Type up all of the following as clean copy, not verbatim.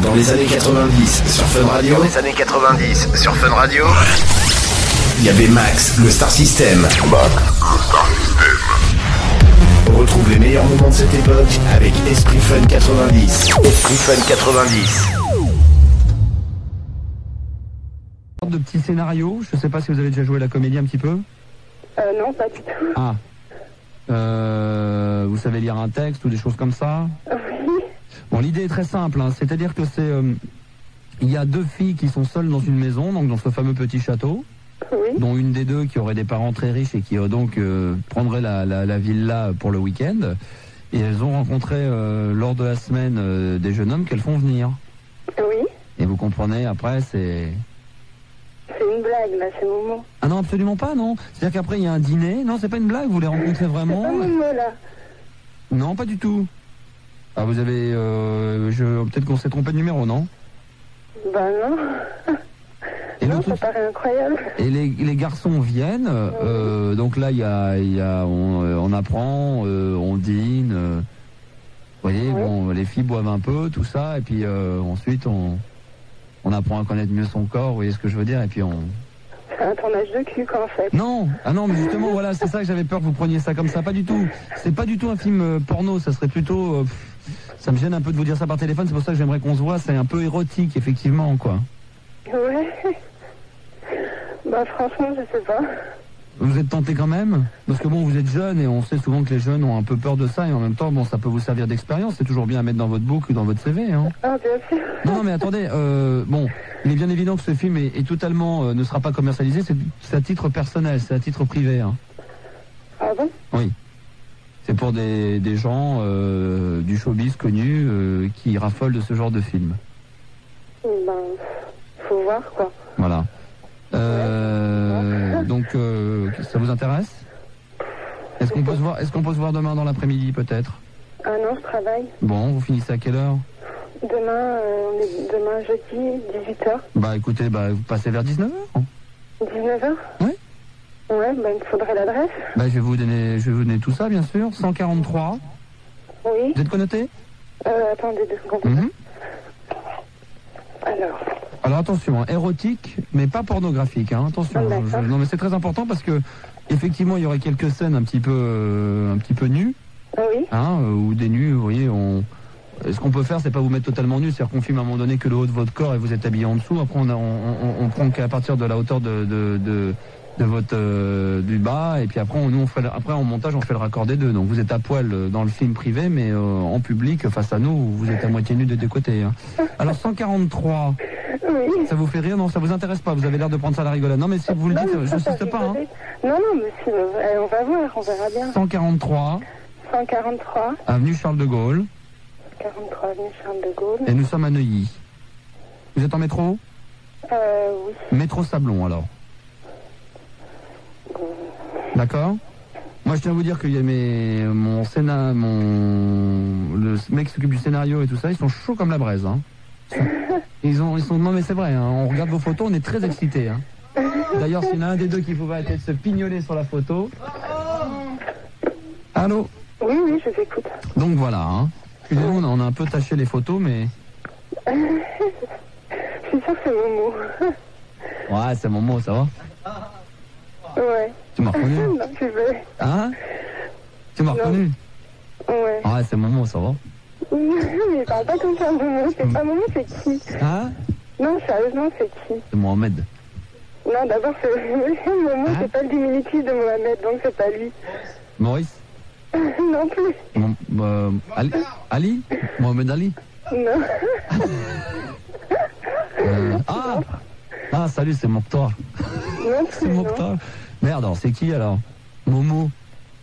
Dans les années 90 sur Fun Radio. Dans les années 90 sur Fun Radio. Il y avait Max, le Star System. Retrouve les meilleurs moments de cette époque avec Esprit Fun 90. Esprit Fun 90. De petits scénarios, je sais pas si vous avez déjà joué la comédie un petit peu. Non, pas du tout. Ah. Vous savez lire un texte ou des choses comme ça? Oui. Bon, l'idée est très simple, hein. C'est-à-dire que c'est... il y a deux filles qui sont seules dans une maison, donc dans ce fameux petit château, Oui. dont une des deux qui aurait des parents très riches et qui donc prendrait la villa pour le week-end. Et elles ont rencontré lors de la semaine des jeunes hommes qu'elles font venir. Oui. Et vous comprenez, après, c'est... C'est une blague, là, c'est Momo. Ah non, absolument pas, non. C'est-à-dire qu'après, il y a un dîner. Non, c'est pas une blague, vous les rencontrez vraiment. C'est pas Momo, là. Non, pas du tout. Ah, vous avez... peut-être qu'on s'est trompé de numéro, non? Bah non. Et non, l'autre- ça paraît incroyable. Et les garçons viennent, donc là on apprend, on dîne, vous voyez, Oui. bon, les filles boivent un peu, tout ça, et puis ensuite on apprend à connaître mieux son corps, vous voyez ce que je veux dire, et puis on... C'est un tournage de cul, quoi, en fait. Non, ah non, mais justement, voilà, c'est ça que j'avais peur que vous preniez ça comme ça, pas du tout. C'est pas du tout un film porno, ça serait plutôt... ça me gêne un peu de vous dire ça par téléphone, c'est pour ça que j'aimerais qu'on se voit, c'est un peu érotique, effectivement, quoi. Ouais. Bah franchement, je sais pas. Vous êtes tenté quand même? Parce que bon, vous êtes jeune et on sait souvent que les jeunes ont un peu peur de ça et en même temps, bon, ça peut vous servir d'expérience. C'est toujours bien à mettre dans votre boucle ou dans votre CV, hein. Ah, bien sûr. Non, mais attendez, bon, il est bien évident que ce film est totalement, ne sera pas commercialisé, c'est à titre personnel, c'est à titre privé, hein. Ah bon? Oui. C'est pour des gens du showbiz connus qui raffolent de ce genre de film. Ben, faut voir, quoi. Voilà. Donc, ça vous intéresse? Est-ce qu'on peut se voir demain dans l'après-midi, peut-être? Ah non, je travaille. Bon, vous finissez à quelle heure? Demain jeudi, 18h. Bah écoutez, vous passez vers 19h. 19h? Oui. Ouais, ben, il faudrait l'adresse. Bah je vais vous donner tout ça, bien sûr. 143. Oui. Vous êtes connoté? Attendez 2 secondes. Mhm. Alors, attention, hein, érotique, mais pas pornographique, hein, attention. Ah, d'accord. Non mais c'est très important parce que effectivement il y aurait quelques scènes un petit peu nues, oui. hein, ou des nues, vous voyez, ce qu'on peut faire, c'est pas vous mettre totalement nu, c'est-à-dire qu'on filme à un moment donné que le haut de votre corps et vous êtes habillé en dessous. Après, on prend qu'à partir de la hauteur de votre du bas, et puis après, après en montage, on fait le raccord des deux. Donc vous êtes à poil dans le film privé, mais en public, face à nous, vous êtes à moitié nu des deux côtés. Hein. Alors 143, Oui. ça vous fait rire? Non, ça vous intéresse pas? Vous avez l'air de prendre ça à la rigolade. Non, mais si vous le Non, dites, mais je ça n'insiste fait pas. Hein. rigoler. Non, mais si, on va voir, on verra bien. 143, 143, avenue Charles de Gaulle, 43 avenue Charles de Gaulle. et nous sommes à Neuilly. Vous êtes en métro? Oui. Métro Sablon, alors. D'accord. Moi, je tiens à vous dire qu'il y a le mec qui s'occupe du scénario et tout ça, ils sont chauds comme la braise. Hein. Ils sont, non mais c'est vrai, hein, on regarde vos photos, on est très excités. Hein. D'ailleurs, s'il y en a un des deux qui pouvait peut-être se pignoler sur la photo. Allô? Oui, oui, je t'écoute. Donc voilà, hein. Excusez-nous, on a un peu taché les photos, mais... Je suis sûre que c'est Momo. Ouais, c'est mon mot, ça va? Ouais. Tu m'as reconnu? Non, tu veux. Hein? Tu m'as reconnu? Ouais. Ouais, c'est mon mot, ça va? Mais parle pas comme ça, Momo. C'est pas Momo, c'est qui? Hein? Non, sérieusement, c'est qui? C'est Mohamed. Non, d'abord, Momo, Hein? c'est pas le diminutif de Mohamed, donc c'est pas lui. Maurice? Non plus. Ali? Mohamed Ali? Non. Ah, salut, c'est Mokhtar. Non C'est plus, non. Mokhtar. Merde, alors c'est qui alors? Momo?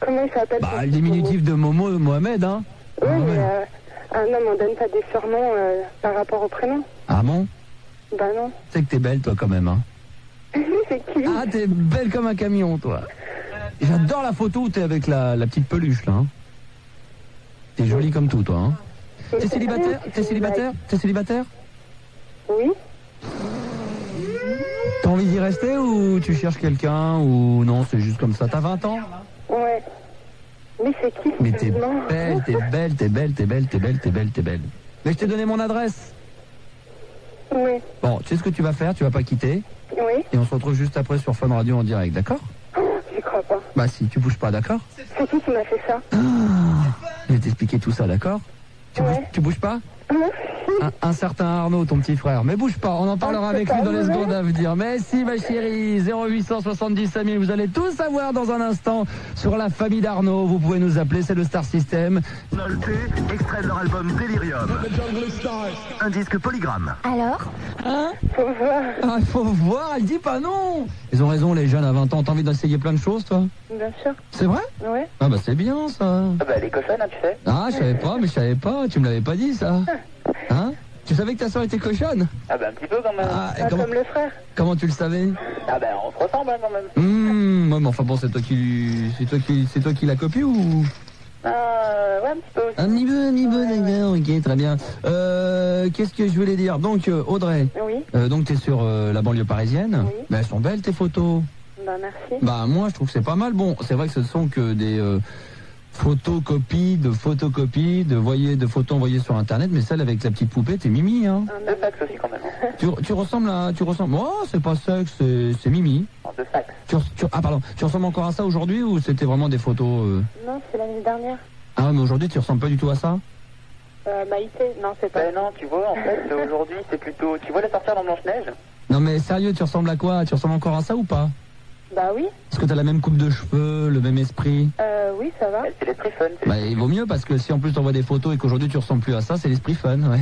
Comment il s'appelle? Bah, le diminutif de Momo, Mohamed, hein? Oui, Mohamed. mais un homme, on donne pas des surnoms par rapport au prénom. Ah bon? Bah non. Tu sais que t'es belle, toi, quand même, hein? C'est qui? Ah, t'es belle comme un camion, toi. J'adore la photo où t'es avec la petite peluche, là. Hein. T'es jolie comme tout, toi, hein? T'es célibataire? T'es célibataire? T'es célibataire? Oui. T'as envie d'y rester ou tu cherches quelqu'un ou non, c'est juste comme ça? T'as 20 ans? Ouais. Mais c'est qui? Mais t'es Non. belle, t'es belle, t'es belle, t'es belle, t'es belle, t'es belle, t'es belle. Mais je t'ai donné mon adresse. Oui. Bon, tu sais ce que tu vas faire, tu vas pas quitter. Oui. Et on se retrouve juste après sur Fun Radio en direct, d'accord? J'y crois pas. Bah si, tu bouges pas, d'accord? C'est qui m'a fait ça? Je vais t'expliquer tout ça, d'accord? Tu bouges pas? Un certain Arnaud, ton petit frère. Mais bouge pas, on en parlera avec lui dans les secondes à venir. Mais si, ma chérie, 0870 5000, vous allez tout savoir dans un instant sur la famille d'Arnaud. Vous pouvez nous appeler, c'est le Star System. Nolte, extrait de leur album Delirium. Un disque polygramme. Alors? Hein? Faut voir. Ah, il faut voir, elle dit pas non. Ils ont raison, les jeunes à 20 ans. T'as envie d'essayer plein de choses, toi? Bien sûr. C'est vrai? Oui. Ah bah c'est bien, ça. Ah bah, elle est cochonne, hein, tu sais. Ah, je savais pas, mais je savais pas. Tu me l'avais pas dit, ça. Hein? Tu savais que ta soeur était cochonne? Ah bah, un petit peu quand même. Ah, et Pas comme le frère. comment tu le savais? Ah bah, on se ressemble hein, quand même. Ouais, mais enfin bon, c'est toi qui la copie ou? Ouais, un petit peu aussi. Un petit peu, d'accord, ok, très bien. Qu'est-ce que je voulais dire? Donc, Audrey, Oui. donc t'es sur la banlieue parisienne. Oui. Bah, elles sont belles tes photos. Bah merci. Bah, moi, je trouve que c'est pas mal. Bon, c'est vrai que ce sont que des photocopies, de photos envoyées sur Internet, mais celle avec la petite poupée, t'es Mimi, hein. De fax aussi quand même. Tu ressembles à... Oh, c'est pas sexe, c'est Mimi. De fax. Tu ressembles encore à ça aujourd'hui ou c'était vraiment des photos Non, c'est l'année dernière. Ah, mais aujourd'hui, tu ressembles pas du tout à ça? Maïté, non, c'est pas. Ben non, tu vois, en fait, aujourd'hui, c'est plutôt... Tu vois la sortir dans Blanche-Neige? Non, mais sérieux, tu ressembles à quoi? Tu ressembles encore à ça ou pas? Bah oui. Est-ce que t'as la même coupe de cheveux, le même esprit? Oui, ça va. C'est l'esprit fun. Bah, il vaut mieux parce que si en plus t'envoies des photos et qu'aujourd'hui tu ressembles plus à ça, c'est l'esprit fun, ouais.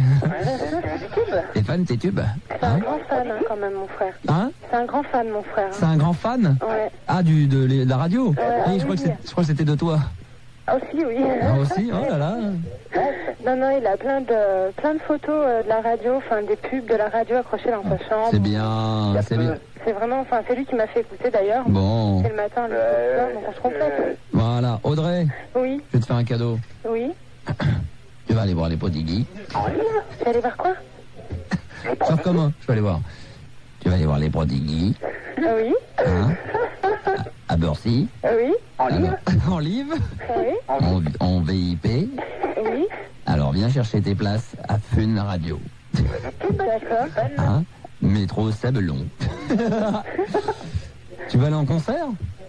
T'es fan, t'es tube? C'est un grand fan, hein, quand même, mon frère. Hein? C'est un grand fan, mon frère. C'est un grand fan? Ouais. Ah, de la radio? Oui, je crois que c'était de toi. Aussi, oui. Ah, aussi? Oh là là. Non, non, il a plein de photos de la radio, enfin des pubs de la radio accrochées dans sa chambre. C'est bien, c'est bien. C'est vraiment, enfin, c'est lui qui m'a fait écouter d'ailleurs. Bon. C'est le matin, le soir, donc on se complète. Voilà. Audrey, Oui, je vais te faire un cadeau. oui. Tu vas aller voir les Prodigis. Tu vas aller voir quoi? Sauf comment? Je vais aller voir. Tu vas aller voir les Prodigis. Oui, Hein? À Bercy. oui, Alors, en livre. oui, En VIP. oui. Alors, viens chercher tes places à Fun Radio. D'accord. Hein? Métro Sabelon. Tu vas aller en concert?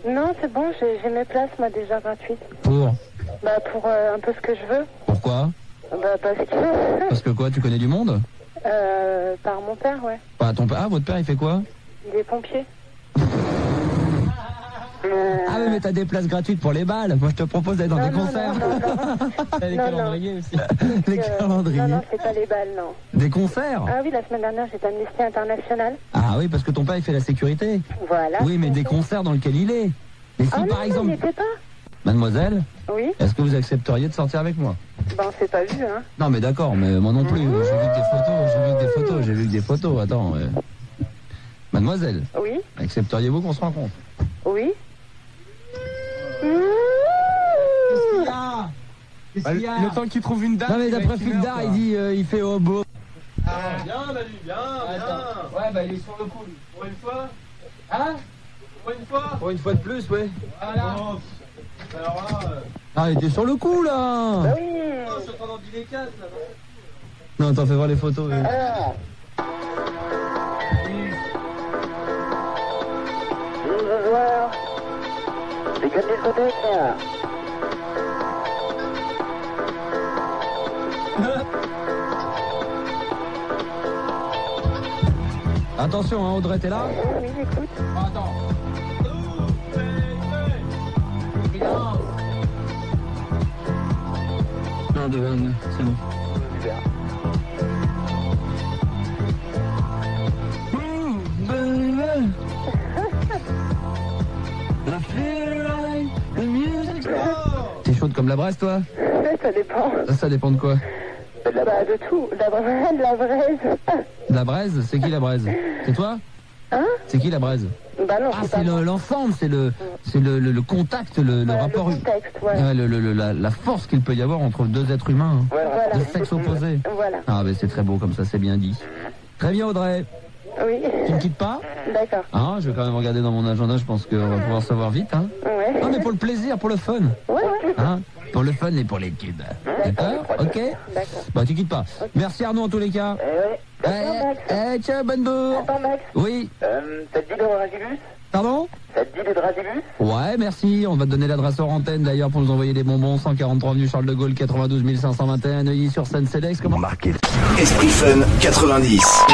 Non, c'est bon, j'ai mes places, moi, déjà gratuites. Pour? Bah, pour un peu ce que je veux. Pourquoi? Bah, parce que... Parce que quoi? Tu connais du monde? Par mon père, ouais. Pas ton père. Ah, votre père, il fait quoi? Il est pompier. Ah oui, mais t'as des places gratuites pour les balles. Moi, je te propose d'aller dans des concerts. T'as les Non, calendriers aussi. Les Non, calendriers. non, c'est pas les balles, non. Des concerts? Ah oui, la semaine dernière, j'étais à Amnesty International. Ah oui, parce que ton père, il fait la sécurité. Voilà. Oui, mais des concerts dans lesquels il est. Et si, Ah non, par non, exemple... il était pas. Mademoiselle, Oui, est-ce que vous accepteriez de sortir avec moi? ben on s'est pas vu, hein. Non, mais d'accord, mais moi non plus. J'ai vu que des photos, Attends. Mademoiselle, Oui, accepteriez-vous qu'on se rencontre? oui. Le temps qu'il trouve une date. Non, mais d'après Fildar, il dit il fait au beau. Bien, Manu, bien. Ouais, bah il est sur le coup. Pour une fois. Hein? Pour une fois. Pour une fois de plus, ouais. Voilà. Alors là, Ah, il était sur le coup, là. Bah oui. je suis en train d'empiler les cases là. Non, attends, fais voir les photos. Ce soir, c'est que des photos, tiens. Attention, hein, Audrey, t'es là? Oui, j'écoute. Attends. Non, c'est bon. T'es chaude comme la braise, toi? Ça dépend. Ça dépend de quoi? Bah, de tout. De la braise. La braise? C'est qui la braise? C'est toi? Hein? C'est qui la braise? Bah non, Ah, c'est c'est pas moi. l'ensemble, c'est le contact, le Voilà, rapport, le contexte, ouais. ouais, la force qu'il peut y avoir entre deux êtres humains, hein, Voilà. de sexe opposé. Voilà. Ah, ben c'est très beau comme ça, c'est bien dit. Très bien, Audrey. Oui. Tu ne quittes pas? D'accord. Ah, je vais quand même regarder dans mon agenda, je pense qu'on va pouvoir savoir vite. Hein. Ouais. Non, mais pour le plaisir, pour le fun. Ouais. Hein. Pour le fun et pour les tubes. D'accord? Ok? D'accord. Bah, tu quittes pas. Merci Arnaud en tous les cas. Ciao, bonne bourre. Attends, Max. Oui. Ça te dit de Dragibus? Pardon? Ça te dit de Dragibus? Ouais, merci. On va te donner l'adresse hors antenne d'ailleurs pour nous envoyer des bonbons. 143 avenue Charles de Gaulle, 92 521 Neuilly-sur-Seine. Sélex. Comment? Marqué. Esprit Fun 90.